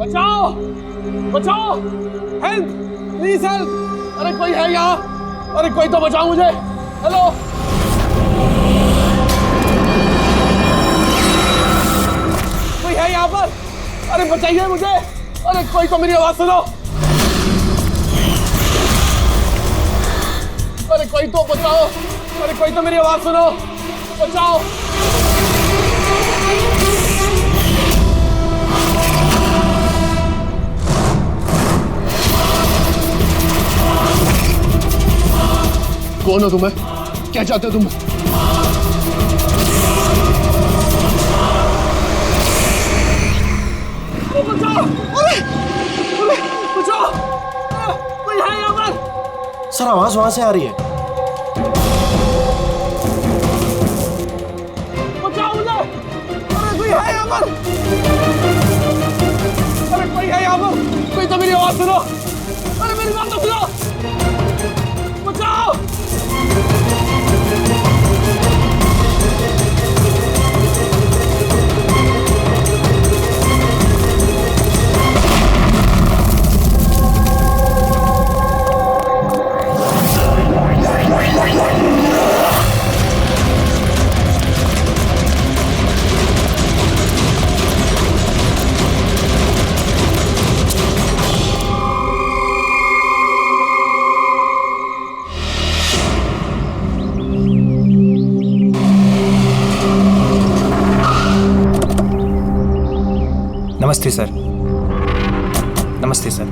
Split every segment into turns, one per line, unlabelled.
बचाओ बचाओ, help please help. अरे कोई है यहाँ? अरे कोई तो बचाओ मुझे। हेलो, कोई है यहाँ पर? अरे बचाइए मुझे। अरे कोई तो मेरी आवाज सुनो। अरे कोई तो बचाओ। अरे कोई तो मेरी आवाज सुनो, बचाओ। कौन हो तुम्हें? क्या चाहते हो तुम? बचाओ! अरे! अरे! बचाओ! कोई है यहाँ पर?
सर आवाज वहां से आ रही है।
बचाओ मुझे! अरे कोई है यहाँ पर? अरे कोई है यहाँ पर? कोई तो मेरी आवाज सुनो। अरे मेरी बात तो सुनो। बचाओ!
नमस्ते सर। नमस्ते सर।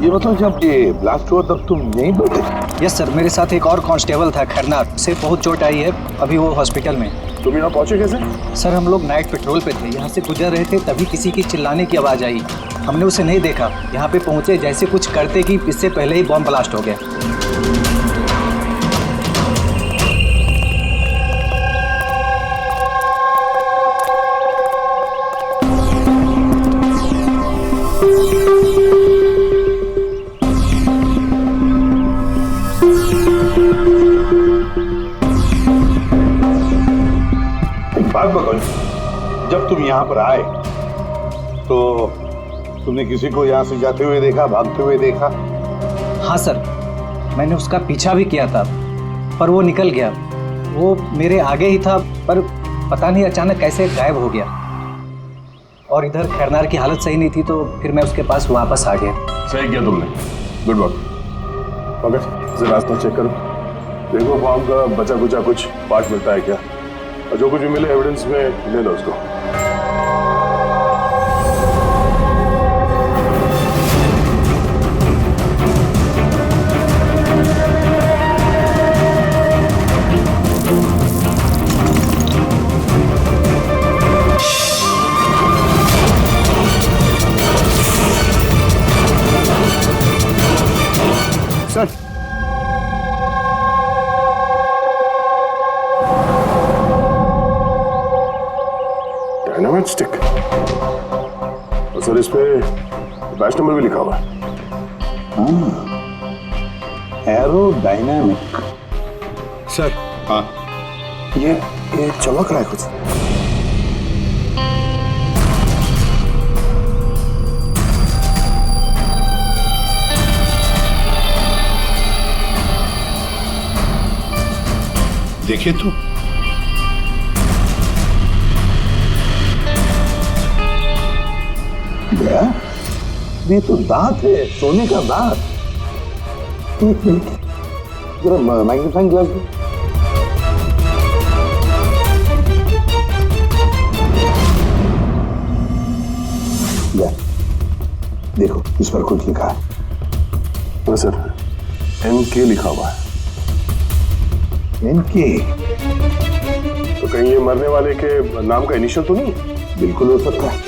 ये मतलब जब ये ब्लास्ट हुआ तब तुम यहीं पर थे?
यस सर, मेरे साथ एक और कांस्टेबल था खरनार, उसे बहुत चोट आई है, अभी वो हॉस्पिटल में।
तुम यहाँ पहुंचे कैसे?
सर हम लोग नाइट पेट्रोल पे थे, यहाँ से गुजर रहे थे तभी किसी की चिल्लाने की आवाज़ आई। हमने उसे नहीं देखा, यहाँ पे पहुँचे जैसे कुछ करते कि इससे पहले ही बॉम्ब ब्लास्ट हो गया।
बात बताओ, जब तुम यहाँ पर आए तो तुमने किसी को यहाँ से जाते हुए देखा, भागते हुए देखा?
हाँ सर, मैंने उसका पीछा भी किया था पर वो निकल गया। वो मेरे आगे ही था पर पता नहीं अचानक कैसे गायब हो गया। और इधर खैरनार की हालत सही नहीं थी तो फिर मैं उसके पास वापस आ गया।
सही किया तुमने, गुड वर्क। ओके, रास्ता चेक करो, देखो फॉर्म का बचा कुचा कुछ पार्ट मिलता है क्या, और जो कुछ भी मिले एविडेंस में ले लो उसको। सर, डायनामाइट स्टिक, और सर इस पे बैच नंबर भी लिखा हुआ है। Arrow dynamic. सर हाँ, ये चमक रहा है कुछ। देखिए तो, ये तो दांत है, सोने का दांत। जरा मैग्नीफाइंग ग्लास दो। देखो इस पर कुछ लिखा है। तो सर NK लिखा हुआ है। NK तो कहीं ये मरने वाले के नाम का इनिशियल तो नहीं? बिल्कुल हो सकता है।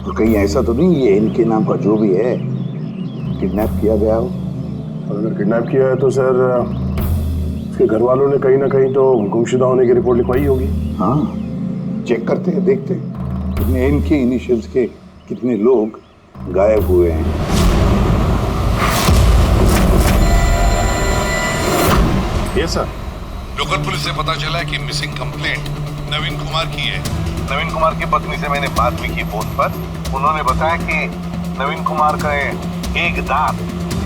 तो कहीं ऐसा तो नहीं ये NK नाम का जो भी है किडनैप किया गया हो? और अगर किडनैप किया है तो सर उसके घर वालों ने कहीं ना कहीं तो गुमशुदा होने की रिपोर्ट लिखवाई होगी। हाँ, चेक करते हैं, देखते हैं कितने NK इनिशियल्स के कितने लोग गायब हुए हैं।
ये सर, लोकल पुलिस से पता चला है कि मिसिंग कंप्लेंट नवीन कुमार की है।
नवीन कुमार की पत्नी से मैंने बात भी की फोन पर। उन्होंने बताया कि नवीन कुमार का एक दांत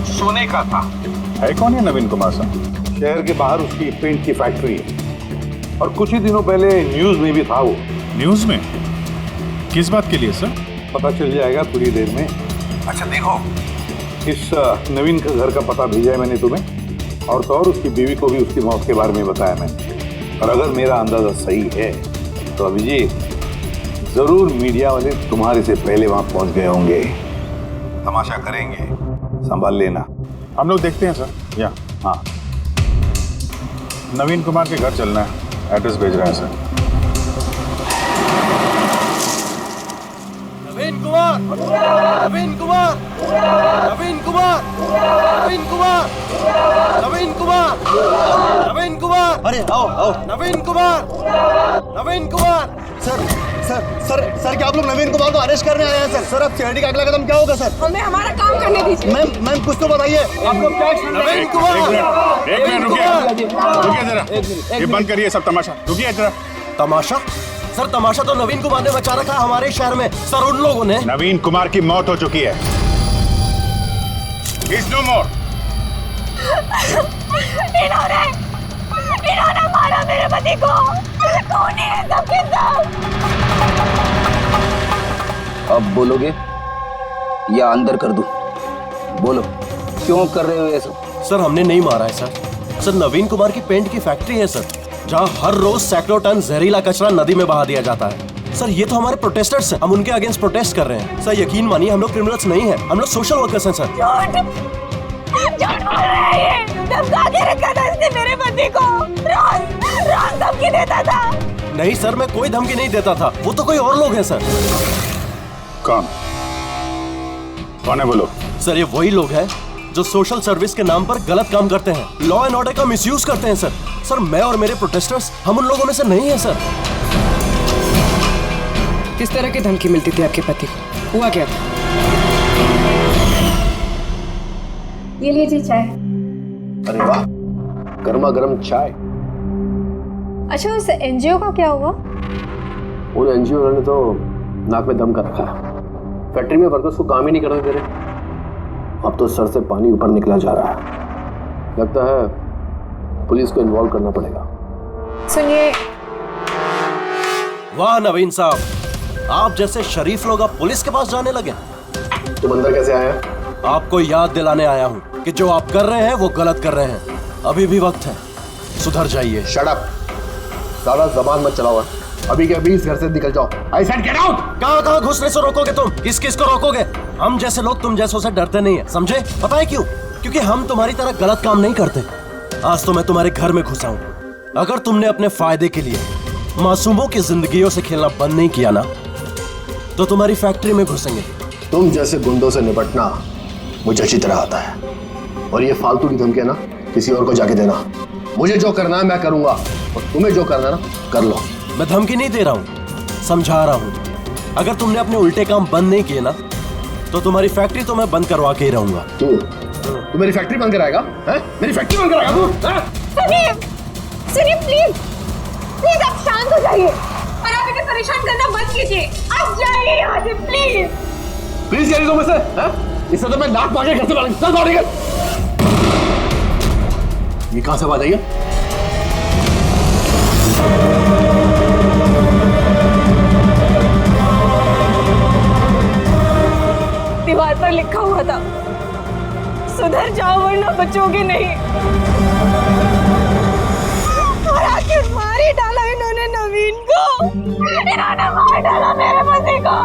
सोने का था।
है कौन है नवीन कुमार साहब?
शहर के बाहर उसकी पेंट की फैक्ट्री है और कुछ ही दिनों पहले न्यूज में भी था वो।
न्यूज में? किस बात के लिए सर?
पता चल जाएगा थोड़ी देर में। अच्छा देखो, इस नवीन का घर का पता भेजा है मैंने तुम्हें, और तो और उसकी बीवी को भी उसकी मौत के बारे में बताया मैंने। और अगर मेरा अंदाजा सही है तो अभिजीत जरूर मीडिया वाले तुम्हारे से पहले वहां पहुंच गए होंगे। तमाशा करेंगे, संभाल लेना।
हम लोग देखते हैं सर। या हाँ, नवीन कुमार के घर चलना है, एड्रेस भेज रहे हैं सर।
नवीन कुमार, नवीन कुमार, नवीन कुमार, नवीन कुमार, नवीन कुमार, नवीन कुमार,
अरे आओ आओ।
Naveen Kumar, Naveen Kumar.
Sir sir sir sir क्या आप लोग नवीन कुमार को अरेस्ट करने आए हैं सर? सर अब सिक्योरिटी का अगला कदम क्या होगा सर?
हमें हमारा काम करने दीजिए।
मैम कुछ तो बताइए।
आपको क्या नवीन कुमार,
एक मिनट रुकिए जरा, ये बंद करिए सब तमाशा। रुकिए जरा।
तमाशा? सर तमाशा तो नवीन कुमार ने मचा रखा है हमारे शहर में। सर उन लोगों ने
नवीन कुमार की मौत हो चुकी है। He's no more।
इन्होंने मारा मेरे पति को। कौन है सबके सब?
अब बोलोगे या अंदर कर दूं? बोलो, क्यों कर रहे हो ये सब?
सर हमने नहीं मारा है सर। सर नवीन कुमार की पेंट की फैक्ट्री है सर, जहाँ हर रोज सैकड़ों टन जहरीला कचरा नदी में बहा दिया जाता है। सर ये तो हमारे प्रोटेस्टर्स हैं, हम उनके अगेंस्ट प्रोटेस्ट कर रहे हैं। सर यकीन मानिए हम लोग क्रिमिनल्स नहीं हैं, हम लोग सोशल वर्कर्स हैं सर।
झूठ बोल रहा है ये। धमका के रखा था इसने मेरे पति को। रोज धमकी देता था।
नहीं सर, मैं कोई धमकी नहीं देता था, वो तो कोई और लोग हैं सर।
कौन कौन है बोलो?
सर ये वही लोग हैं जो सोशल सर्विस के नाम पर गलत काम करते हैं, लॉ एंड ऑर्डर का मिसयूज करते हैं सर। सर मैं और मेरे प्रोटेस्टर्स हम उन लोगों में से नहीं है सर।
किस तरह की धमकी मिलती थी आपके पति को? हुआ क्या था?
ये लीजिए चाय।
अरे वाह, गर्मा गर्म चाय।
अच्छा उस एनजीओ का क्या हुआ?
उन एनजीओ ने तो नाक में दम कर रखा है। फैक्ट्री में वर्कर्स को काम ही नहीं करने दे रहे। अब तो सर से पानी ऊपर निकला जा रहा है। लगता है पुलिस को इन्वॉल्व करना पड़ेगा।
सुनिए।
वाह नवीन साहब, आप जैसे शरीफ लोग अब पुलिस के पास जाने लगे।
तुम अंदर कैसे आया?
आपको याद दिलाने आया हूँ कि जो आप कर रहे हैं वो गलत कर रहे हैं। अभी भी वक्त है, सुधर जाइए।
शट अप, ज्यादा जबान मत चलाओ। अभी के अभी इस घर से निकल जाओ। I said get out.
कहाँ घुसने से रोकोगे तुम? किस किस को रोकोगे? हम जैसे लोग तुम जैसों से डरते नहीं है, समझे? पता है क्यों? क्योंकि हम तुम्हारी तरह गलत काम नहीं करते। आज तो मैं तुम्हारे घर में घुसा हूँ। अगर तुमने अपने फायदे के लिए मासूमों की जिंदगियों से खेलना बंद नहीं किया ना, तो तुम्हारी फैक्ट्री में घुसेंगे।
तुम जैसे गुंडों से निपटना मुझे अच्छी तरह आता है, और ये फालतू की धमकी ना किसी और को जाके देना। मुझे जो करना है मैं करूंगा, और तुम्हें जो करना है ना कर लो।
मैं धमकी नहीं दे रहा हूँ, समझा रहा हूँ। अगर तुमने अपने उल्टे काम बंद नहीं किए ना, तो तुम्हारी फैक्ट्री तो मैं बंद करवा के ही रहूंगा।
तू मेरी फैक्ट्री बंद कराएगा? मेरी फैक्ट्री बंद कराएगा तू?
सुनिए प्लीज, प्लीज आप शांत हो जाइए और आप इन्हें परेशान करना बंद कीजिए। आप जाइए यहाँ से प्लीज।
प्लीज कह रही तुम इसे? इससे तो मैं लात मार के घर से चल दौड़ेगा। ये कहां से आवाज आई है?
दीवार पर लिखा हुआ था, सुधर जाओ वरना बचोगे नहीं। और आखिर मार ही डाला इन्होंने नवीन को। इन्होंने मार डाला मेरे पति को।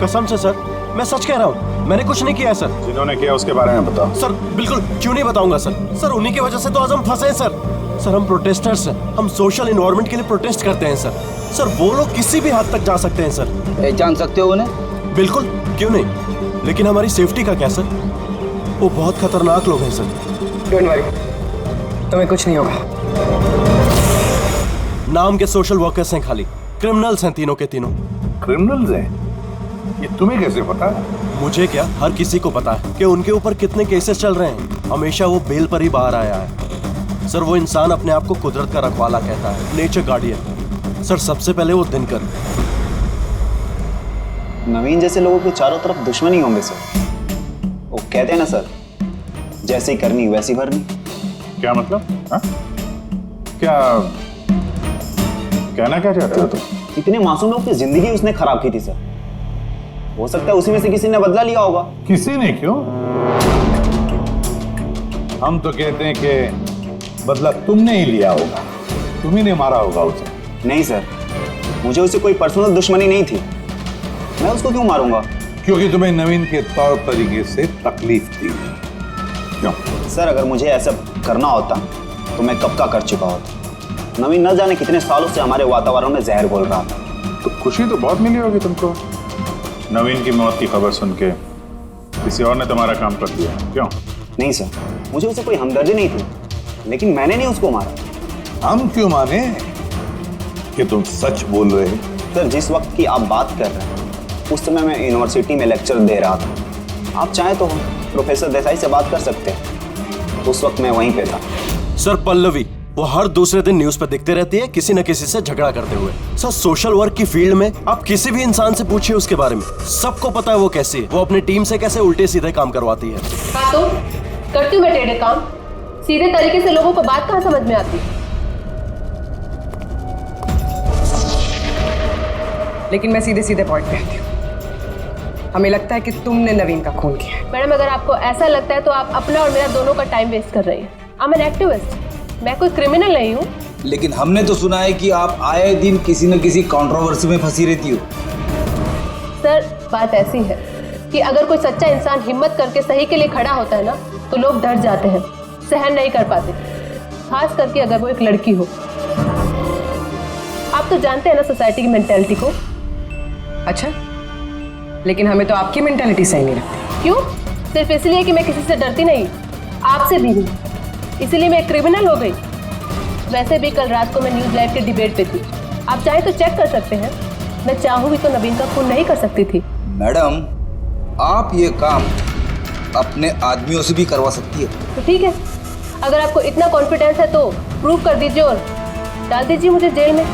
कसम से सर, मैं सच कह रहा हूँ, मैंने कुछ नहीं किया है सर।
जिन्होंने किया उसके बारे में बताओ।
सर बिल्कुल क्यों नहीं बताऊंगा सर। सर उन्हीं की वजह से तो आज हम फंसे हैं सर। सर हम प्रोटेस्टर्स हैं, हम सोशल इन्वायरमेंट के लिए प्रोटेस्ट करते हैं सर। सर वो लोग किसी भी हद तक जा सकते हैं सर।
पहचान सकते हो उन्हें?
बिल्कुल, क्यों नहीं, लेकिन हमारी सेफ्टी का क्या सर? वो बहुत खतरनाक लोग हैं सर।
डोंट वरी, तुम्हें कुछ नहीं होगा।
नाम के सोशल वर्कर्स हैं खाली, क्रिमिनल्स हैं तीनों के तीनों।
क्रिमिनल्स हैं? ये तुम्हें कैसे पता है?
मुझे क्या, हर किसी को पता है कि उनके ऊपर कितने केसेस चल रहे हैं। हमेशा वो बेल पर ही बाहर आया है सर। वो इंसान अपने आप को कुदरत का रखवाला कहता है, नेचर गार्डियन। सर सबसे पहले वो दिनकर,
नवीन जैसे लोगों के चारों तरफ दुश्मनी होंगे सर। वो कहते हैं ना सर, जैसी करनी वैसी भरनी।
क्या मतलब? हाँ? क्या कहना क्या चाहते हो तुम?
इतने मासूम लोग की जिंदगी उसने खराब की थी सर। हो सकता है उसी में से किसी ने बदला लिया होगा।
किसी ने क्यों? हम तो कहते हैं कि बदला तुमने ही लिया होगा, तुम्ही ने मारा होगा उसे।
नहीं सर, मुझे उससे कोई पर्सनल दुश्मनी नहीं थी। मैं उसको क्यों मारूंगा?
क्योंकि तुम्हें नवीन के तौर तरीके से तकलीफ थी। क्यों?
सर अगर मुझे ऐसा करना होता तो मैं कब का कर चुका होता। नवीन न जाने कितने सालों से हमारे वातावरण में जहर घोल रहा था।
तो खुशी तो बहुत मिली होगी तुमको नवीन की मौत की खबर सुन के। किसी और ने तुम्हारा काम कर दिया, क्यों?
नहीं सर, मुझे उससे कोई हमदर्दी नहीं थी, लेकिन मैंने नहीं उसको मारा।
हम क्यों माने कि तुम सच बोल रहे हो?
सर जिस वक्त की आप बात कर रहे हैं उस समय मैं यूनिवर्सिटी में लेक्चर दे रहा था। आप चाहें तो प्रोफेसर देसाई से बात कर सकते हैं, उस वक्त मैं वहीं पे था।
सर पल्लवी वो हर दूसरे दिन न्यूज पे दिखते रहती है किसी न किसी से झगड़ा करते हुए। सर सोशल वर्क की फील्ड में आप किसी भी इंसान से पूछिए उसके बारे में, सबको पता है वो कैसी है, वो अपनी टीम से कैसे उल्टे सीधे काम करवाती है।
हाँ तो करती हूँ मैं टेढ़े काम, सीधे तरीके से लोगों को बात कहाँ समझ में आती।
लेकिन मैं सीधे सीधे पॉइंट पे आती हूँ। हमें लगता है कि तुमने नवीन का खून किया है।
मैडम अगर आपको ऐसा लगता है तो आप अपना और मेरा दोनों का टाइम वेस्ट कर रही हैं। आई एम एन एक्टिविस्ट, मैं कोई क्रिमिनल नहीं हूँ।
लेकिन हमने तो सुना है कि आप आए दिन किसी न किसी कंट्रोवर्सी में फंसी रहती हो।
सर बात ऐसी है कि अगर कोई सच्चा इंसान हिम्मत करके सही के लिए खड़ा होता है ना तो लोग डर जाते हैं, सहन नहीं कर पाते, खास करके अगर वो एक लड़की हो। आप तो जानते हैं ना सोसाइटी की मेंटेलिटी को।
अच्छा, लेकिन हमें तो आपकी मेंटालिटी सही नहीं लगती।
क्यों? सिर्फ इसलिए कि मैं किसी से डरती नहीं, आपसे भी नहीं, इसीलिए मैं क्रिमिनल हो गई। वैसे भी कल रात को मैं न्यूज लाइव के डिबेट पे थी, आप चाहे तो चेक कर सकते हैं। मैं चाहूँ भी तो नवीन का खून नहीं कर सकती थी।
मैडम आप ये काम अपने आदमियों से भी करवा सकती है।
तो ठीक है, अगर आपको इतना कॉन्फिडेंस है तो प्रूव कर दीजिए और डाल दीजिए मुझे जेल में।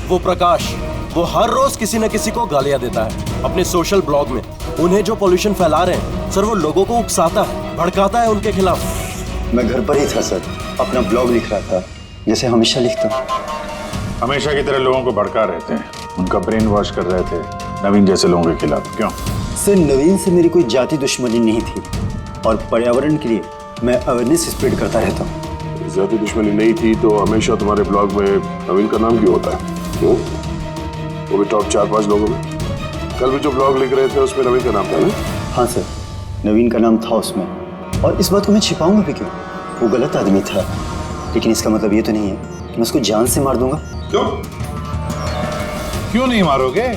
वो प्रकाश वो हर रोज किसी न किसी को गालियां देता है अपने सोशल ब्लॉग में। उन्हें जो पॉल्यूशन फैला रहे हैं सर, वो लोगों को उकसाता है, भड़काता है उनके खिलाफ।
मैं घर पर ही था सर, अपना ब्लॉग लिख रहा था जैसे हमेशा लिखता हूँ।
हमेशा की तरह लोगों को भड़का रहे थे, उनका ब्रेन वॉश कर रहे थे नवीन जैसे लोगों के खिलाफ, क्यों?
सर नवीन से मेरी कोई जाति दुश्मनी नहीं थी और पर्यावरण के लिए मैं अवेयरनेस स्प्रेड करता रहता हूँ।
जाति दुश्मनी नहीं थी तो हमेशा तुम्हारे ब्लॉग में नवीन का नाम क्यों होता है? क्यों? वो भी टॉप 4-5 लोगों में। कल भी जो ब्लॉग लिख रहे थे उसमें नवीन का नाम था ना? हाँ सर, नवीन का नाम था उसमें, और इस बात को मैं छिपाऊंगा भी क्यों? वो गलत आदमी था, लेकिन इसका मतलब ये तो नहीं है कि मैं उसको जान से मार दूंगा।
क्यों? क्यों नहीं मारोगे?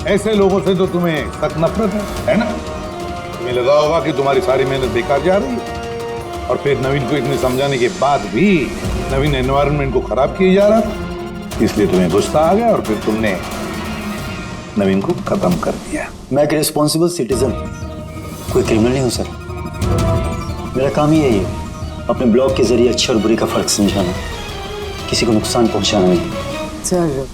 ऐसे लोगों से तो तुम्हें सख्त नफरत है ना? तुम्हें लगा होगा कि तुम्हारी सारी मेहनत बेकार जा रही है, और फिर नवीन को इतने समझाने के बाद भी नवीन एनवायरनमेंट को खराब किए जा रहा था, इसलिए तुम्हें गुस्सा आ गया और फिर तुमने नवीन को खत्म कर दिया।
मैं एक रिस्पॉन्सिबल सिटीजन, कोई क्रिमिनल नहीं हूँ सर। मेरा काम ही यही है, अपने ब्लॉग के जरिए अच्छे और बुरे का फर्क समझाना, किसी को नुकसान पहुंचाना नहीं।
सर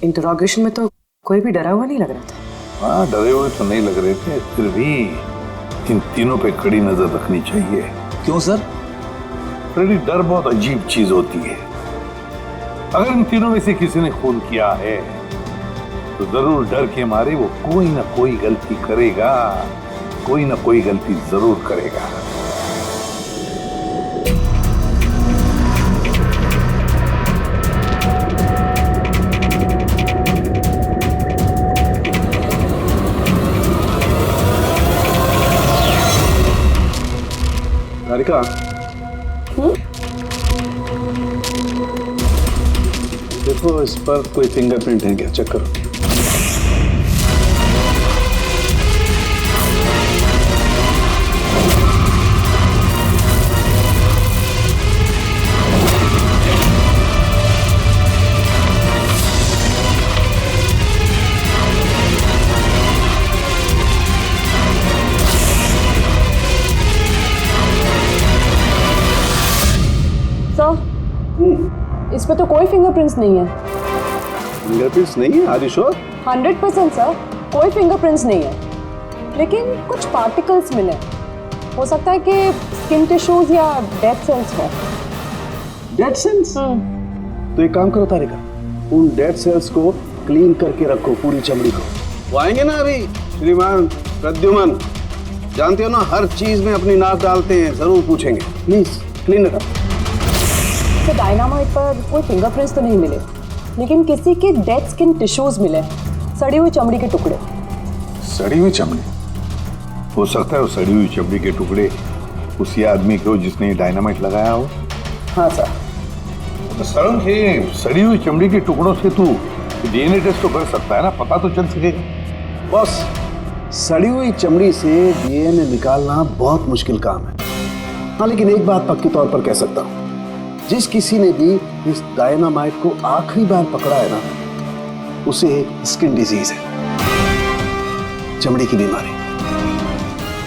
इंटरोगेशन में तो कोई भी डरा हुआ नहीं लग रहा था।
हाँ डरे हुए तो नहीं लग रहे थे, फिर भी इन तीनों पे कड़ी नजर रखनी चाहिए।
क्यों सर?
फ्रेडी डर बहुत अजीब चीज होती है। अगर इन तीनों में से किसी ने खून किया है तो जरूर डर के मारे वो कोई ना कोई गलती करेगा, कोई ना कोई गलती जरूर करेगा।
राधिका, देखो इस पर कोई फिंगरप्रिंट है क्या, चेक करो।
इस पे तो कोई फिंगरप्रिंट्स नहीं है।
फिंगरप्रिंट्स नहीं है? Are you sure?
100% सर, कोई फिंगरप्रिंट्स नहीं है, लेकिन कुछ पार्टिकल्स मिले। हो सकता है कि स्किन टिश्यूज या डेड सेल्स हो।
Dead cells? तो एक काम करो तारिका, उन डेड सेल्स को क्लीन करके रखो, पूरी चमड़ी को। वो आएंगे ना अभी श्रीमान प्रद्युमन, जानते हो ना हर चीज में अपनी नाक डालते हैं, जरूर पूछेंगे। Please clean it up.
तो डायनामाइट पर कोई फिंगरप्रिंट्स तो नहीं मिले, लेकिन किसी के डेड स्किन टिश्यूज मिले, सड़ी हुई चमड़ी के टुकड़े।
सड़ी हुई चमड़ी? हो सकता है वो सड़ी हुई चमड़ी के टुकड़े उसी आदमी के हो जिसने डायनामाइट लगाया हो।
हाँ सर।
तो सर ये सड़ी हुई चमड़ी के टुकड़ों से तू डीएनए टेस्ट तो कर सकता है ना, पता तो चल सकेगा।
बॉस, सड़ी हुई चमड़ी से डीएनए निकालना बहुत मुश्किल काम है। हाँ, लेकिन एक बात पक्की तौर पर कह सकता हूँ, जिस किसी ने भी इस डायनामाइट को आखिरी बार पकड़ा है ना, उसे स्किन डिजीज है, चमड़ी की बीमारी,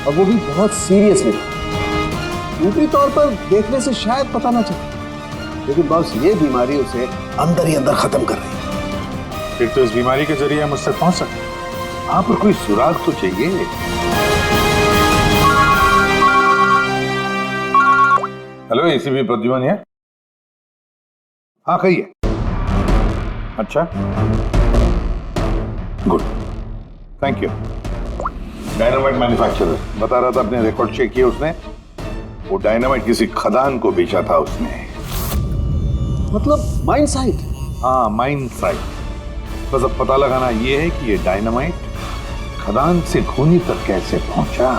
और वो भी बहुत सीरियस बीमारी। ऊपरी तौर पर देखने से शायद पता ना चले, लेकिन बस ये बीमारी उसे अंदर ही अंदर खत्म कर रही है।
फिर तो इस बीमारी के जरिए हम उससे पहुंच सकते हैं। आप पर कोई सुराग तो चाहिए। हेलो, एसीपी प्रद्युमन है? हाँ कहिए। अच्छा, good, thank you. Dynamite manufacturer बता रहा था, अपने रिकॉर्ड चेक किए उसने, वो डायनामाइट किसी खदान को बेचा था उसने।
मतलब माइन साइट?
हाँ, माइन साइट। बस अब पता लगाना ये है कि ये डायनामाइट खदान से खूनी तक कैसे पहुंचा।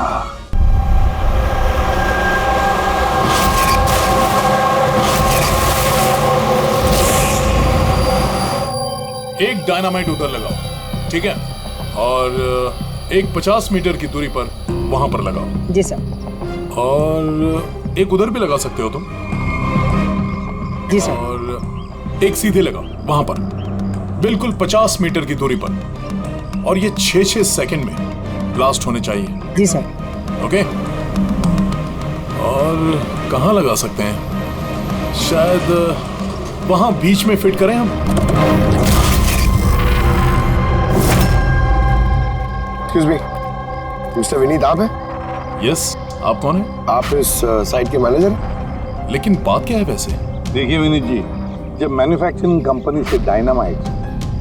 एक डायनामाइट उधर लगाओ, ठीक है, और एक 50 मीटर की दूरी पर वहां पर लगाओ।
जी सर।
और एक उधर भी लगा सकते हो तुम।
जी सर।
और एक सीधे लगाओ वहां पर, बिल्कुल 50 मीटर की दूरी पर, और ये 6-6 सेकंड में ब्लास्ट होने चाहिए।
जी सर।
ओके। और कहाँ लगा सकते हैं? शायद वहां बीच में फिट करें हम।
एक्सक्यूज मी, मिस्टर विनीत आप हैं?
यस, आप कौन हैं?
आप इस साइट के मैनेजर?
लेकिन बात क्या है वैसे?
देखिए विनीत जी, जब मैन्युफैक्चरिंग कंपनी से डायनामाइट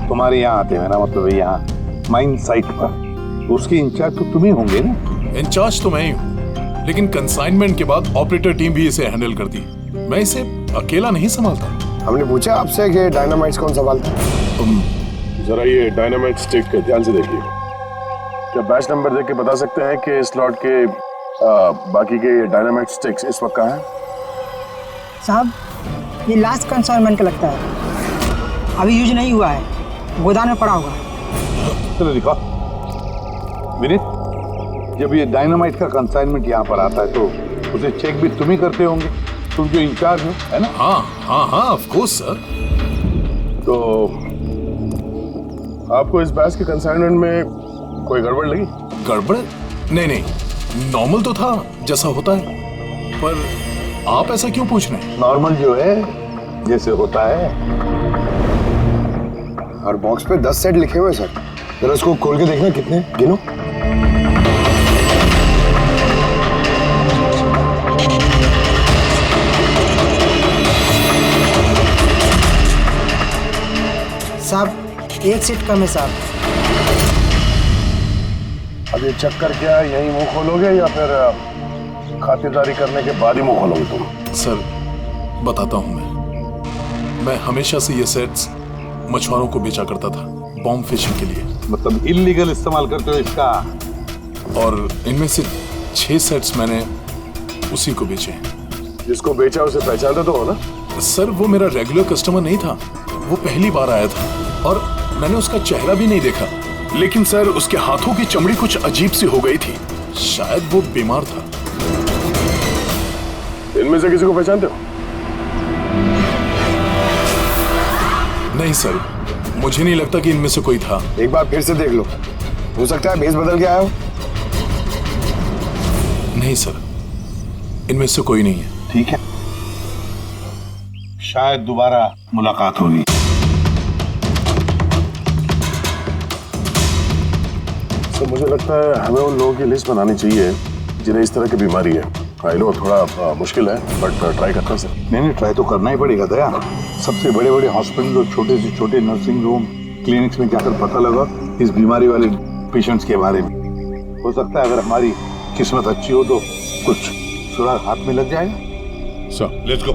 तुम्हारे यहाँ आते हैं ना, मतलब यहाँ माइन साइट पर, तो उसके इंचार्ज तो तुम ही होंगे ना?
इंचार्ज तो मैं ही हूँ, लेकिन कंसाइनमेंट के बाद ऑपरेटर टीम भी इसे हैंडल करती है। मैं इसे अकेला नहीं संभालता।
हमने पूछा आपसे कि डायनामाइट्स कौन संभालता है?
तुम
जरा ये डायनामाइट स्टिक ध्यान से देखिए। क्या बैच नंबर देख के बता सकते हैं कि इस लॉट के बाकी के डायनामाइट स्टिक्स इस वक्त कहाँ हैं?
साहब, ये लास्ट कंसाइनमेंट का लगता है, अभी यूज नहीं हुआ है, गोदाम में पड़ा होगा।
चलो दिखा। विनीत, जब ये डायनामाइट का कंसाइनमेंट यहाँ पर आता है तो उसे चेक भी तुम ही करते होंगे, तुम जो इंचार्ज हो, है ना?
हाँ हाँ हाँ, ऑफ कोर्स सर।
तो आपको इस बैच के कंसाइनमेंट में कोई गड़बड़ लगी?
गड़बड़? नहीं नहीं, नॉर्मल तो था जैसा होता है, पर आप ऐसा क्यों पूछ रहे हैं?
नॉर्मल जो है जैसे होता है।
और बॉक्स पे 10 सेट लिखे हुए सर, जरा इसको खोल के देखना, कितने गिनो।
साहब, एक सेट कम है साहब।
अब ये चक्कर क्या यही मुंह खोलोगे या फिर खातिरदारी करने के बाद ही मुंह खोलोगे तुम?
सर बताता हूँ, मैं हमेशा से ये सेट्स मछुआरों को बेचा करता था, बॉम्ब फिशिंग के लिए।
मतलब इल्लीगल इस्तेमाल करते हो इसका?
और इनमें से 6 सेट्स मैंने उसी को बेचे हैं।
जिसको बेचा उसे पहचानते तो हो ना?
सर वो मेरा रेगुलर कस्टमर नहीं था, वो पहली बार आया था और मैंने उसका चेहरा भी नहीं देखा, लेकिन सर उसके हाथों की चमड़ी कुछ अजीब सी हो गई थी, शायद वो बीमार था।
इनमें से किसी को पहचानते हो?
नहीं सर, मुझे नहीं लगता कि इनमें से कोई था।
एक बार फिर से देख लो, हो सकता है भेस बदल के आया हो।
नहीं सर, इनमें से कोई नहीं है।
ठीक है, शायद दोबारा मुलाकात होगी।
मुझे लगता है हमें उन लोगों की लिस्ट बनानी चाहिए जिन्हें इस तरह की बीमारी है। आई नो थोड़ा मुश्किल है, बट ट्राई करते हैं सर।
नहीं, ट्राई तो करना ही पड़ेगा दया। सबसे बड़े बड़े हॉस्पिटल और छोटे से छोटे नर्सिंग होम, क्लिनिक्स में जाकर पता लगा इस बीमारी वाले पेशेंट्स के बारे में। हो सकता है अगर हमारी किस्मत अच्छी हो तो कुछ सुराग हाथ में लग जाएगा।
Sir let's go.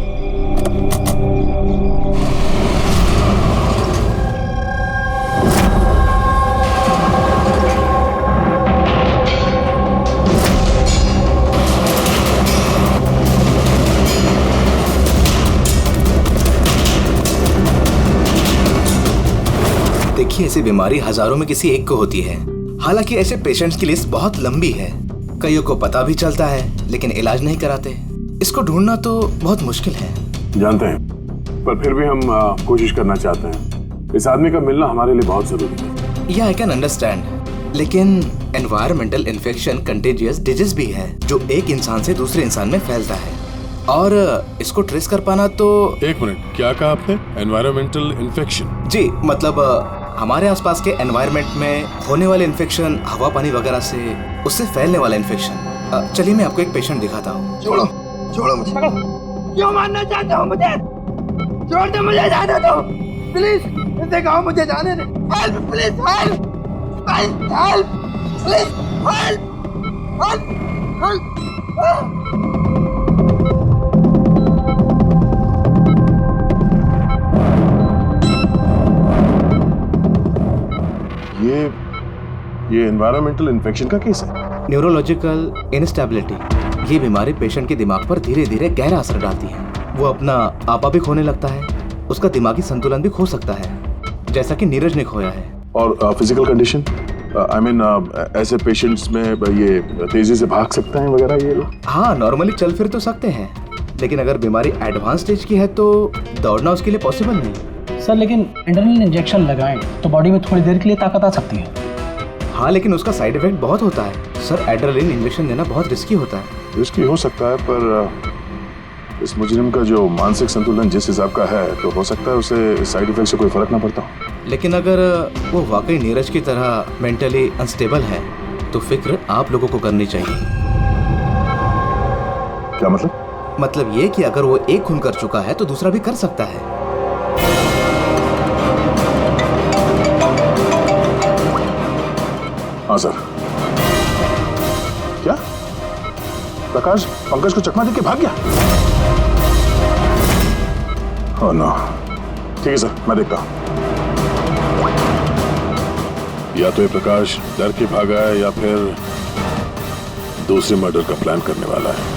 देखिए, ऐसी बीमारी हजारों में किसी एक को होती है। हालांकि ऐसे पेशेंट्स की लिस्ट बहुत लंबी है। कईयों को पता भी चलता है लेकिन इलाज नहीं कराते। इसको ढूंढना तो बहुत मुश्किल है।
जानते हैं, पर फिर भी हम कोशिश करना चाहते हैं। इस आदमी का मिलना हमारे लिए बहुत जरूरी है।
या आई कैन अंडरस्टैंड, लेकिन एनवायरमेंटल इन्फेक्शन कंटेजियस डिजीज भी है जो एक इंसान से दूसरे इंसान में फैलता है, और इसको ट्रेस कर पाना तो।
एक मिनट, क्या कहा आपने? Environmental infection?
जी, मतलब हमारे आसपास के एनवायरनमेंट में होने वाले इन्फेक्शन, हवा पानी वगैरह से उससे फैलने वाला इन्फेक्शन। चलिए मैं आपको एक पेशेंट दिखाता हूँ।
छोड़ो मुझे। क्यों मारना चाहते हो मुझे? छोड़ दो मुझे, जाने दो प्लीज। इसे कहो मुझे जाने दे। Help please, help help please, help help.
ये एनवायरमेंटल इन्फेक्शन का केस है।
न्यूरोलॉजिकल इनस्टेबिलिटी, ये बीमारी पेशेंट के दिमाग पर धीरे धीरे गहरा असर डालती है। वो अपना आपा भी खोने लगता है, उसका दिमागी संतुलन भी खो सकता है, जैसा कि नीरज ने खोया है।
और फिजिकल कंडीशन, आई मीन ऐसे पेशेंट्स में ये तेजी से भाग सकते हैं वगैरह ये लोग?
हाँ, नॉर्मली चल फिर तो सकते हैं, लेकिन अगर बीमारी एडवांस स्टेज की है तो दौड़ना उसके लिए पॉसिबल नहीं।
सर लेकिन एड्रेनलिन इंजेक्शन लगाएं तो बॉडी में थोड़ी देर के लिए ताकत आ सकती है।
हाँ, लेकिन उसका साइड इफेक्ट बहुत होता है। सर, एड्रेनलिन इंजेक्शन देना बहुत रिस्की होता है।
रिस्की हो सकता है, पर इस मुजरिम का जो मानसिक संतुलन जिस हिसाब का है, तो हो सकता है उसे साइड इफेक्ट से कोई फर्क ना पड़ता हो।
लेकिन अगर वो वाकई नीरज की तरह मेंटली अनस्टेबल है तो फिक्र आप लोगों को करनी चाहिए।
क्या मतलब?
मतलब ये कि अगर वो एक खून कर चुका है तो दूसरा भी कर सकता है।
हाँ सर। क्या प्रकाश पंकज को चकमा देके भाग गया? Oh no. ठीक है सर, मैं देखता हूं।
या तो ये प्रकाश डर के भागा है या फिर दूसरे मर्डर का प्लान करने वाला है।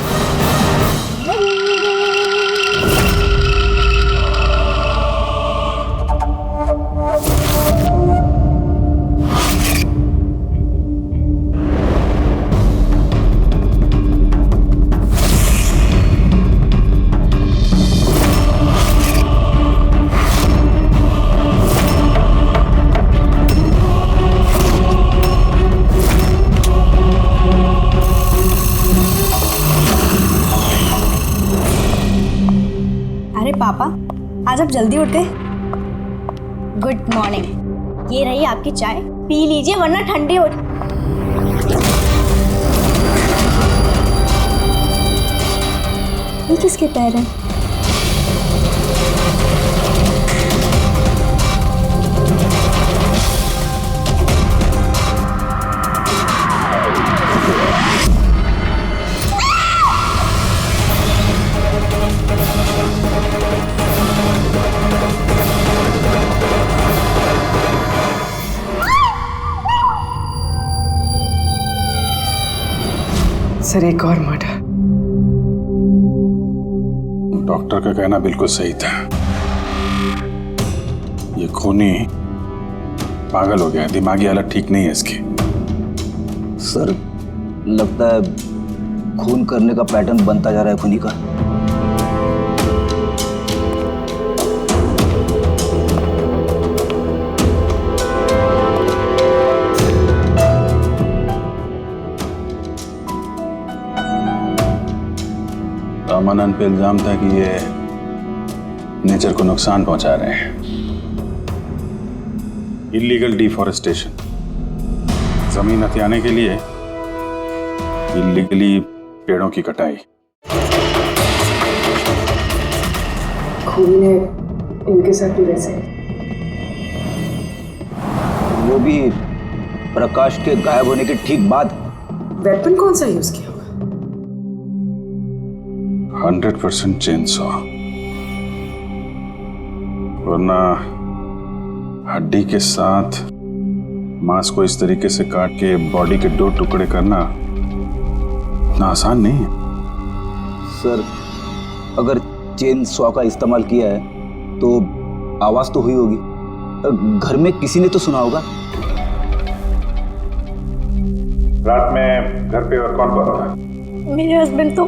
पापा, आज आप जल्दी उठ गए। Good morning. ये रही आपकी चाय, पी लीजिए वरना ठंडी हो। ये किसके पैर हैं?
सर, एक और मर्डर।
डॉक्टर का कहना बिल्कुल सही था। ये खूनी पागल हो गया, दिमागी हालत ठीक नहीं है इसकी।
सर, लगता है खून करने का पैटर्न बनता जा रहा है खूनी का।
रामानंद पे इल्जाम था कि ये नेचर को नुकसान पहुंचा रहे हैं। Illegal deforestation.
जमीन हथियाने के लिए इलीगली पेड़ों की कटाई।
खूनी ने इनके साथ भी वैसे
वो भी प्रकाश के गायब होने के ठीक बाद।
वेपन कौन सा यूज किया होगा?
100% चेनसॉ, वरना हड्डी के साथ मांस को इस तरीके से काट के बॉडी के 2 टुकड़े करना इतना आसान नहीं है।
सर, अगर चेन सॉ का इस्तेमाल किया है तो आवाज तो हुई होगी, घर में किसी ने तो सुना होगा।
रात में घर पे और कौन कौन था?
मेरे हस्बैंड तो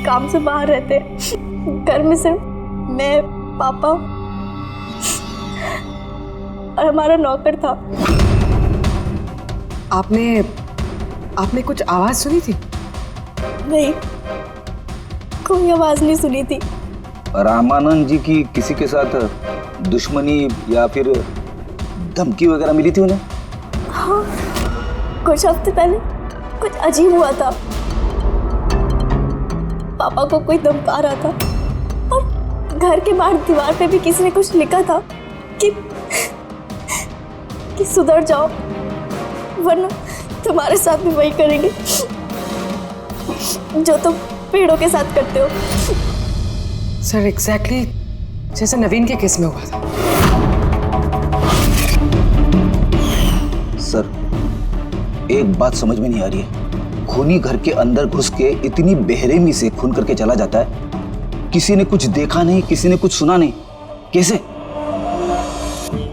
काम से बाहर रहते हैं। घर में सिर्फ मैं, पापा और हमारा नौकर था।
आपने कुछ आवाज सुनी थी?
नहीं, कोई आवाज नहीं सुनी थी।
रामानंद जी की किसी के साथ दुश्मनी या फिर धमकी वगैरह मिली थी उन्हें?
हाँ, कुछ हफ्ते पहले कुछ अजीब हुआ था। पापा को कोई धमका रहा था और घर के बाहर दीवार पे भी किसी ने कुछ लिखा था कि सुधर जाओ वरना तुम्हारे साथ भी वही करेंगे जो तुम पेड़ों के साथ करते हो।
सर, एग्जैक्टली जैसे नवीन के केस में हुआ था।
सर, एक बात समझ में नहीं आ रही है, खूनी घर के अंदर घुस के इतनी बेरहमी से खून करके चला जाता है, किसी ने कुछ देखा नहीं, किसी ने कुछ सुना नहीं, कैसे?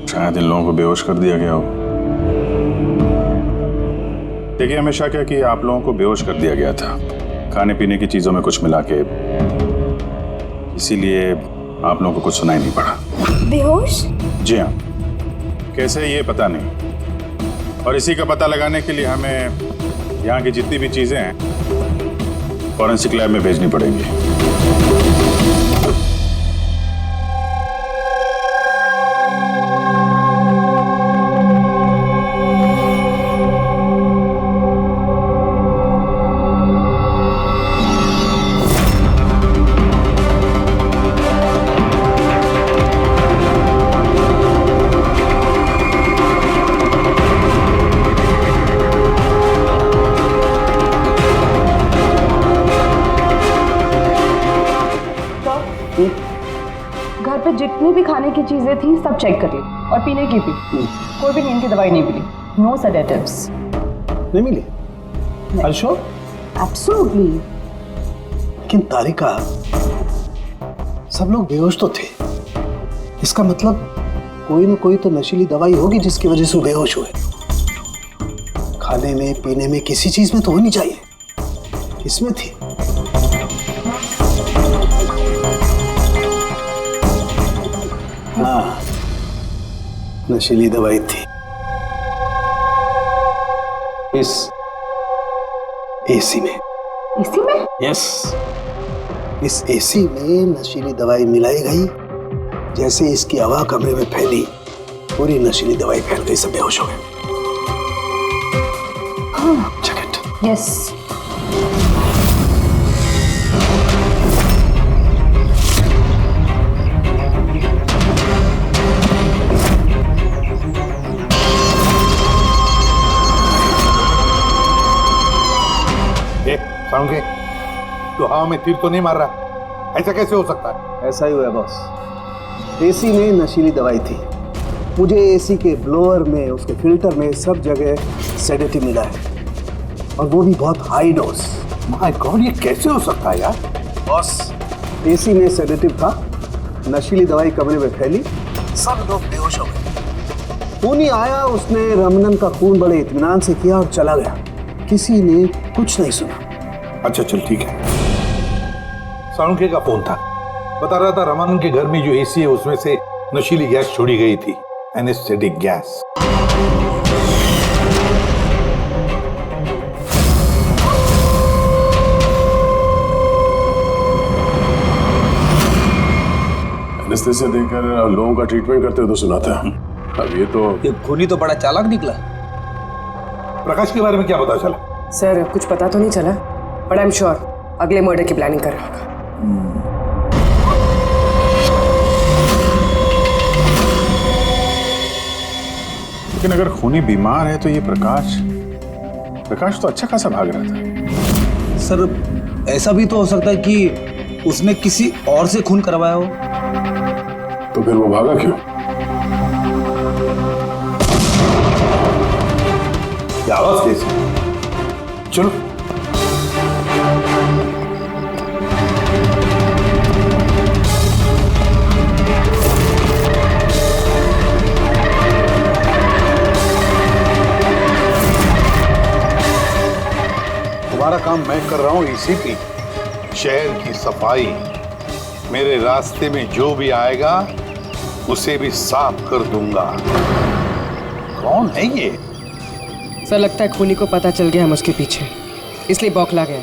शायद इन लोगों को बेहोश कर दिया गया हो। देखिए, हमेशा क्या कि आप लोगों को बेहोश कर दिया गया था, खाने पीने की चीजों में कुछ मिला के, इसीलिए आप लोगों को कुछ सुनाई नहीं पड़ा।
बेहोश?
जी हाँ, कैसे ये पता नहीं, और इसी का पता लगाने के लिए हमें यहाँ की जितनी भी चीजें हैं फॉरेंसिक लैब में भेजनी पड़ेंगी।
घर पे जितनी भी खाने की चीजें थी सब चेक कर ली और पीने की भी। कोई भी नींद की दवाई नहीं मिली। No sedatives.
नहीं मिली? अच्छा,
एब्सोल्युटली।
लेकिन तारिका, सब लोग बेहोश तो थे, इसका मतलब कोई ना कोई तो नशीली दवाई होगी जिसकी वजह से वो बेहोश हुए। खाने में, पीने में, किसी चीज में तो होनी चाहिए। किसमें थी? हाँ, नशीली दवाई थी। इस एसी में।
एसी में?
यस, इस एसी में नशीली दवाई मिलाई गई। जैसे इसकी हवा कमरे में फैली, पूरी नशीली दवाई फैल गई, सब बेहोश हो गए।
हाँ।
Check it.
यस।
साउंड के तो हवा में तीर तो नहीं मार रहा, ऐसा कैसे हो सकता है?
ऐसा ही हुआ बॉस। एसी में नशीली दवाई थी। मुझे एसी के ब्लोअर में, उसके फिल्टर में, सब जगह सेडेटिव मिला है, और वो भी बहुत हाई डोज।
माय गॉड, ये कैसे हो सकता है यार?
बॉस, एसी में सेडेटिव था, नशीली दवाई कमरे में फैली, सब लोग बेहोश हो गए। खूनी आया, उसने रमनन का खून बड़े इत्मीनान से किया और चला गया। किसी ने कुछ नहीं सुना।
अच्छा चल ठीक है। सालुंखे का फोन था, बता रहा था रमानंद के घर में जो एसी है उसमें से नशीली गैस छोड़ी गई थी, एनेस्थेटिक गैस।
एनेस्थेसिया देकर लोगों का ट्रीटमेंट करते हो तो सुना था। अब ये खूनी तो बड़ा चालाक निकला।
प्रकाश के बारे में क्या पता चला?
सर कुछ पता तो नहीं चला, बट आई एम श्योर अगले मर्डर की प्लानिंग कर रहा होगा।
लेकिन अगर खूनी बीमार है तो ये प्रकाश तो अच्छा खासा भाग रहा था।
सर ऐसा भी तो हो सकता है कि उसने किसी और से खून करवाया हो।
तो फिर वो भागा क्यों?
क्या आवाज कैसी? चलो तुम्हारा काम मैं कर रहा हूं एसीपी। शहर की सफाई, मेरे रास्ते में जो भी आएगा उसे भी साफ कर दूंगा। कौन है ये?
सर लगता है खूनी को पता चल गया हम उसके पीछे, इसलिए बौखला गया।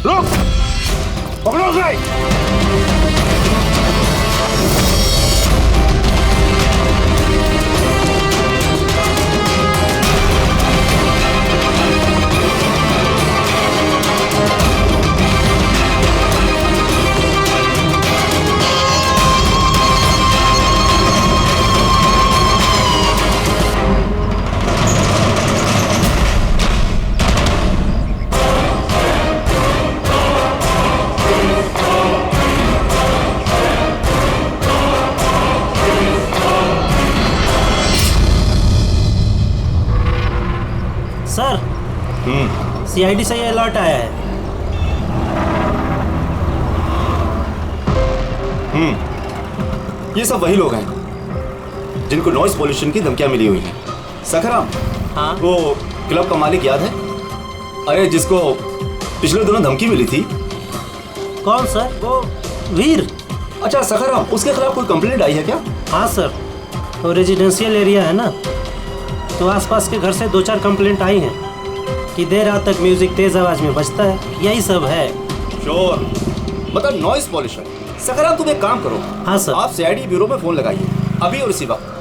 रुक! पकड़ो उसे!
सर, सीआईडी से ये अलर्ट आया है।
ये सब वही लोग हैं जिनको नॉइस पॉल्यूशन की धमकियां मिली हुई हैं। सखराम,
हाँ?
वो क्लब का मालिक याद है? अरे जिसको पिछले दिनों धमकी मिली थी।
कौन सर? वो वीर।
अच्छा सखराम, उसके खिलाफ कोई कंप्लेंट आई है क्या?
हाँ सर, वो रेजिडेंशियल एरिया है ना, तो आसपास के घर से 2-4 कंप्लेंट आई हैं कि देर रात तक म्यूजिक तेज आवाज में बजता है, यही सब है।
श्योर, मतलब नॉइस पॉल्यूशन। सखराम तुम एक काम करो।
हाँ सर।
आप सीआईडी ब्यूरो में फोन लगाइए अभी और इसी वक्त।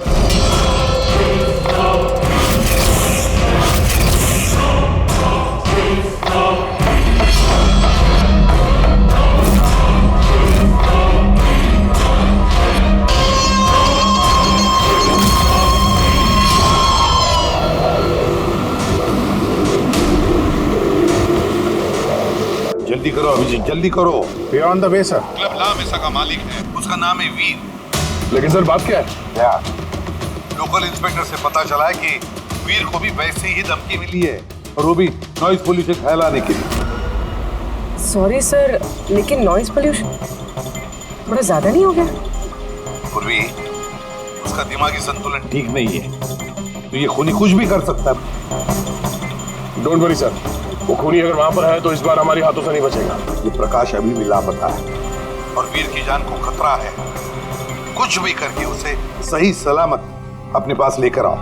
जल्दी करो अभिजीत, जल्दी करो।
We are on the way sir.
Club La Mesa का मालिक है, उसका नाम है वीर।
लेकिन सर बात क्या है?
क्या? लोकल इंस्पेक्टर से पता चला है कि वीर को भी वैसी ही धमकी मिली है, और वो भी नॉइज पोल्यूशन फैलाने के लिए।
सॉरी सर, लेकिन नॉइज पोल्यूशन बड़ा ज्यादा नहीं हो गया?
पूर्वी, उसका दिमागी संतुलन ठीक नहीं है, तो ये खूनी कुछ भी कर सकता है।
डोंट वरी सर, वो खूनी अगर वहां पर है तो इस बार हमारे हाथों से नहीं बचेगा।
ये प्रकाश अभी भी लापता है और वीर की जान को खतरा है। कुछ भी करके उसे सही सलामत अपने पास लेकर आओ।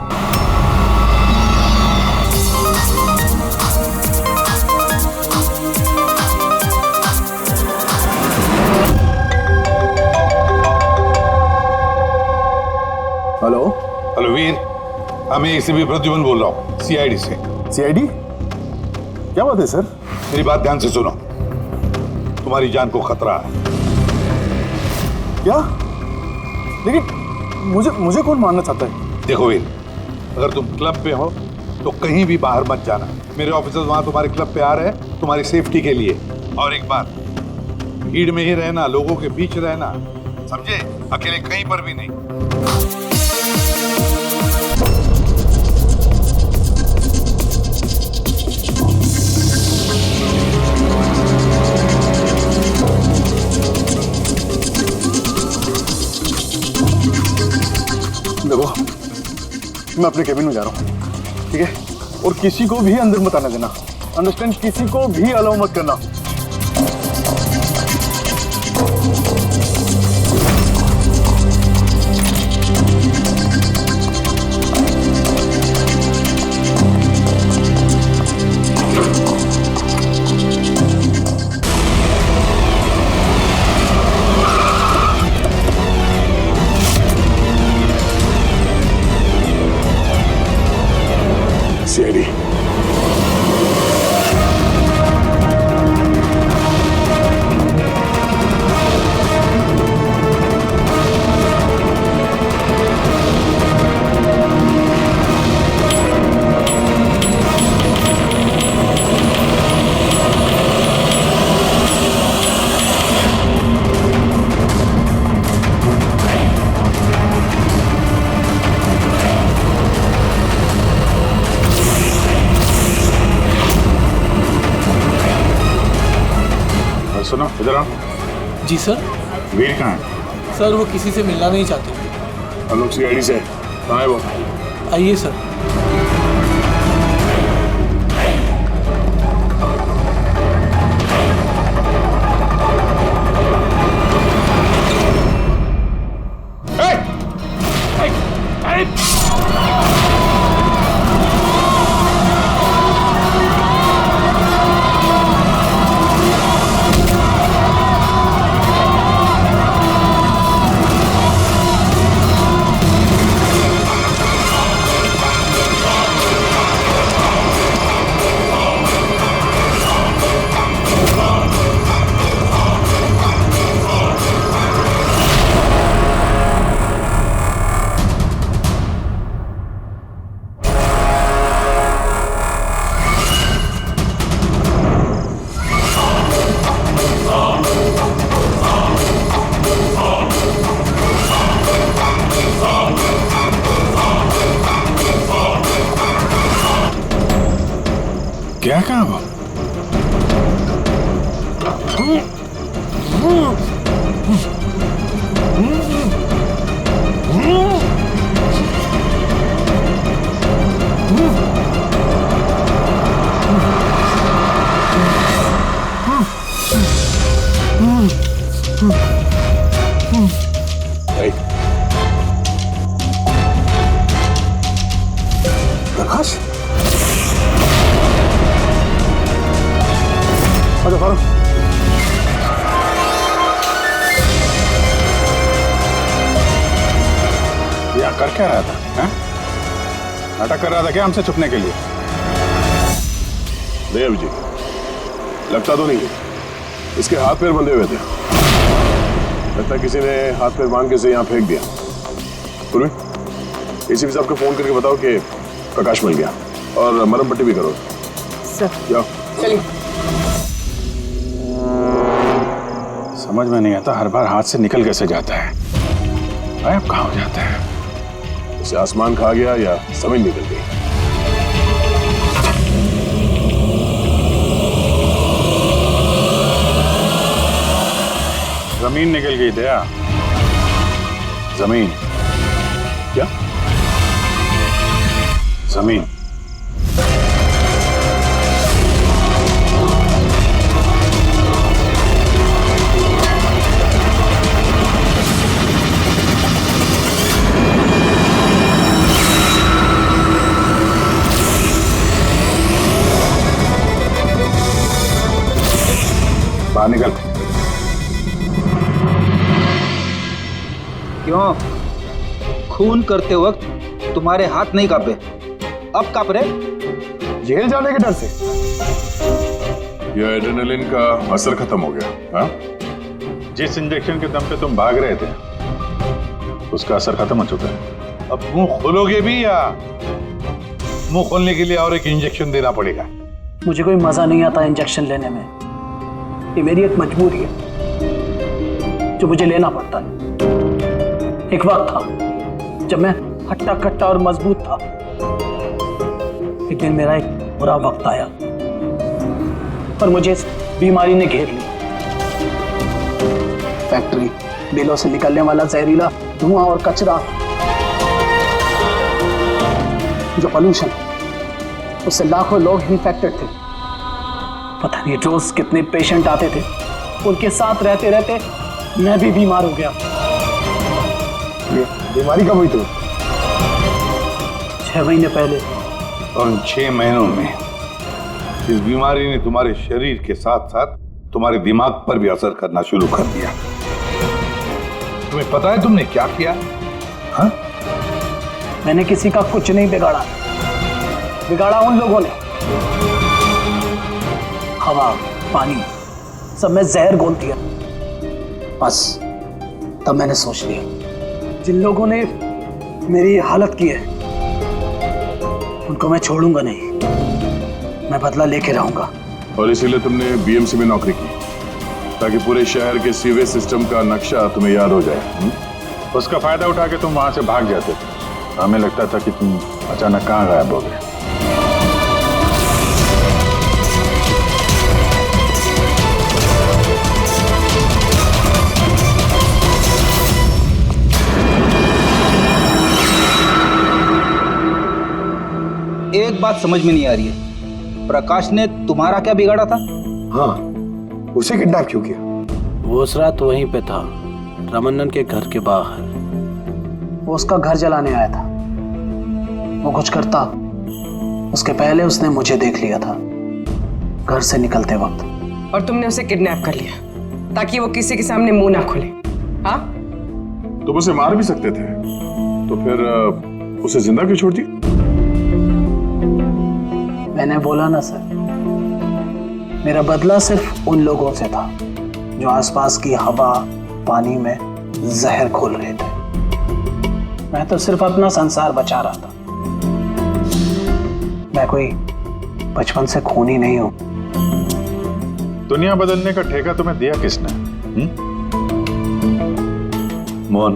हेलो
हेलो वीर, मैं एसीपी प्रद्युमन बोल रहा हूँ, सीआईडी से।
सीआईडी? क्या बात है सर?
मेरी बात ध्यान से सुनो, तुम्हारी जान को खतरा है।
क्या? लेकिन मुझे कौन मारना चाहता है?
देखो वीर, अगर तुम क्लब पे हो तो कहीं भी बाहर मत जाना। मेरे ऑफिसर्स वहां तुम्हारे क्लब पे आ रहे हैं तुम्हारी सेफ्टी के लिए। और एक बात, भीड़ में ही रहना, लोगों के बीच रहना, समझे? अकेले कहीं पर भी नहीं।
देखो, मैं अपने केबिन में जा रहा हूँ, ठीक है? और किसी को भी अंदर मत आने देना, अंडरस्टैंड? किसी को भी अलाउ मत करना। सीआईडी।
सुनो इधर आओ।
जी सर।
वीर कहाँ है?
सर वो किसी से मिलना नहीं चाहते।
हम लोग सीआईडी से। कहाँ है वो?
आइए सर।
क्या काम?
प्रकाश,
अच्छा फारूक,
ये कर क्या रहा था? हैं? नाटक कर रहा था क्या हमसे छुपने के लिए?
नहीं अभिजीत, लगता तो नहीं है। इसके हाथ पैर बंधे हुए थे। लगता है किसी ने हाथ पैर बांध के इसे यहाँ फेंक दिया। पूर्वी, एसीपी साहब को फोन करके बताओ कि प्रकाश मिल गया और मरहम पट्टी भी करो।
सर
जाओ।
चलिए।
समझ में नहीं आता हर बार हाथ से निकल कैसे जाता है, गायब कहाँ हो जाता है?
इसे आसमान खा गया या जमीन निकल गई।
जमीन निकल गई दया। जमीन
क्या?
जमीन। बाहर निकल।
क्यों? खून करते वक्त तुम्हारे हाथ नहीं कांपे, अब कांप रहे?
जेल जाने के डर से? यह एड्रेनलिन का असर खत्म हो गया। हाँ?
जिस इंजेक्शन के दम पे तुम भाग रहे थे उसका असर खत्म हो चुका है।
अब मुंह खोलोगे भी या मुंह खोलने के लिए और एक इंजेक्शन देना पड़ेगा?
मुझे कोई मजा नहीं आता इंजेक्शन लेने में। ये मेरी एक मजबूरी है जो मुझे लेना पड़ता है। एक वक्त था जब मैं हट्टा कट्टा और मजबूत था। एक दिन मेरा एक बुरा वक्त आया और मुझे इस बीमारी ने घेर लिया। फैक्ट्री, बिलों से निकलने वाला जहरीला धुआं और कचरा, जो पोल्यूशन, उससे लाखों लोग इन्फेक्टेड थे। पता नहीं रोज कितने पेशेंट आते थे। उनके साथ रहते रहते मैं भी बीमार हो गया।
बीमारी कब हुई थी?
6 महीने पहले।
और उन 6 महीनों में इस बीमारी ने तुम्हारे शरीर के साथ साथ तुम्हारे दिमाग पर भी असर करना शुरू कर दिया। तुम्हें पता है तुमने क्या किया? हाँ?
मैंने किसी का कुछ नहीं बिगाड़ा। बिगाड़ा उन लोगों ने। हवा, पानी, सब में जहर घोल दिया। बस तब मैंने सोच लिया, जिन लोगों ने मेरी हालत की है उनको मैं छोड़ूंगा नहीं, मैं बदला लेके रहूंगा।
और इसीलिए तुमने बीएमसी में नौकरी की, ताकि पूरे शहर के सीवेज सिस्टम का नक्शा तुम्हें याद हो जाए। उसका फायदा उठा के तुम वहां से भाग जाते थे। हमें लगता था कि तुम अचानक कहां गायब हो गए।
एक बात समझ में नहीं आ रही है, प्रकाश ने तुम्हारा क्या बिगाड़ा था?
हाँ, उसे किडनैप क्यों किया?
वो उस रात वहीं पे था, रमन्नन के घर के बाहर।
वो उसका घर जलाने आया था। वो कुछ करता उसके पहले उसने मुझे देख लिया था घर से निकलते वक्त।
और तुमने उसे किडनैप कर लिया ताकि वो किसी के सामने मुंह ना खोले। हाँ,
तुम उसे मार भी सकते थे, तो फिर उसे जिंदा क्यों छोड़ दिया?
मैंने बोला ना सर, मेरा बदला सिर्फ उन लोगों से था जो आसपास की हवा, पानी में जहर घोल रहे थे। मैं तो सिर्फ अपना संसार बचा रहा था। मैं कोई बचपन से खूनी नहीं हूं।
दुनिया बदलने का ठेका तुम्हें दिया किसने?
मोहन,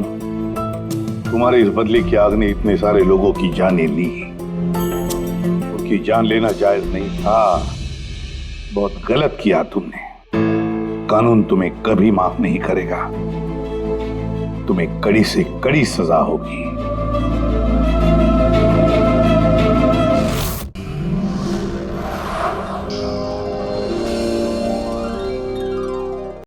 तुम्हारी इस बदले की आग ने इतने सारे लोगों की जानें ली। उनकी जान लेना जायज नहीं था। बहुत गलत किया तुमने। कानून तुम्हें कभी माफ नहीं करेगा। तुम्हें कड़ी से कड़ी सजा होगी।